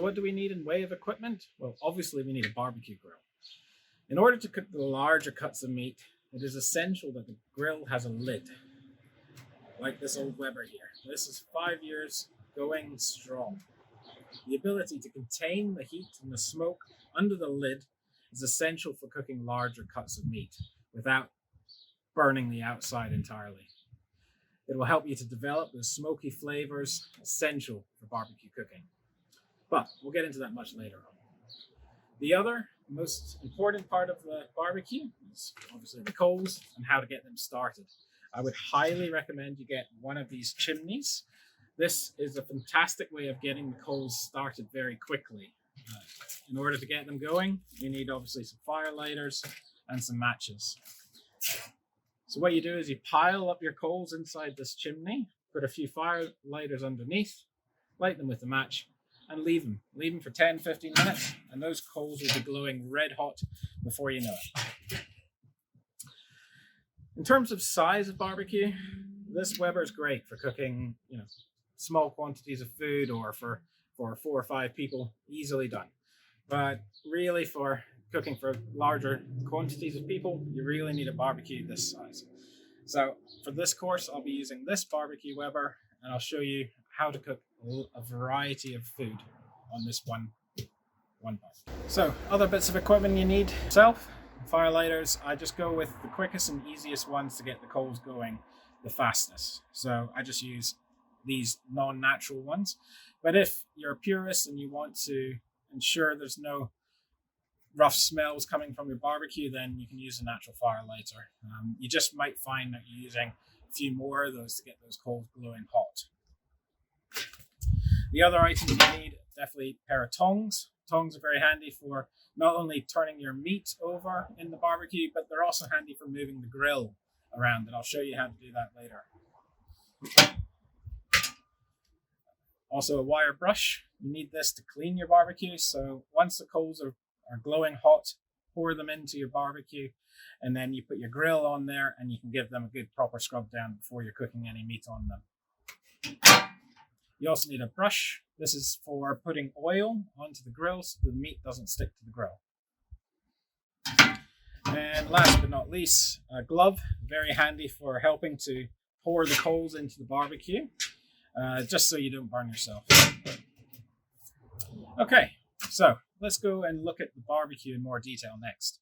what do we need in way of equipment? Well, obviously we need a barbecue grill. In order to cook the larger cuts of meat, it is essential that the grill has a lid, like this old Weber here. This is 5 years going strong. The ability to contain the heat and the smoke under the lid is essential for cooking larger cuts of meat without burning the outside entirely. It will help you to develop those smoky flavors essential for barbecue cooking. But we'll get into that much later on. The other most important part of the barbecue is obviously the coals and how to get them started. I would highly recommend you get one of these chimneys. This is a fantastic way of getting the coals started very quickly. In order to get them going, you need obviously some fire lighters and some matches. So what you do is you pile up your coals inside this chimney, put a few fire lighters underneath, light them with a match, and leave them. Leave them for 10-15 minutes, and those coals will be glowing red hot before you know it. In terms of size of barbecue, this Weber is great for cooking, small quantities of food, or for 4 or 5 people, easily done. But really, for cooking for larger quantities of people, you really need a barbecue this size. So for this course, I'll be using this barbecue Weber, and I'll show you how to cook a variety of food on this one part. So other bits of equipment you need yourself. Fire lighters, I just go with the quickest and easiest ones to get the coals going the fastest. So I just use these non-natural ones. But if you're a purist and you want to ensure there's no rough smells coming from your barbecue, then you can use a natural fire lighter. You just might find that you're using a few more of those to get those coals glowing hot. The other items you need, definitely a pair of tongs. Tongs are very handy for not only turning your meat over in the barbecue, but they're also handy for moving the grill around, and I'll show you how to do that later. Also a wire brush. You need this to clean your barbecue. So once the coals are glowing hot, pour them into your barbecue, and then you put your grill on there and you can give them a good proper scrub down before you're cooking any meat on them. You also need a brush. This is for putting oil onto the grill so the meat doesn't stick to the grill. And last but not least, a glove, very handy for helping to pour the coals into the barbecue, just so you don't burn yourself. Okay, so let's go and look at the barbecue in more detail next.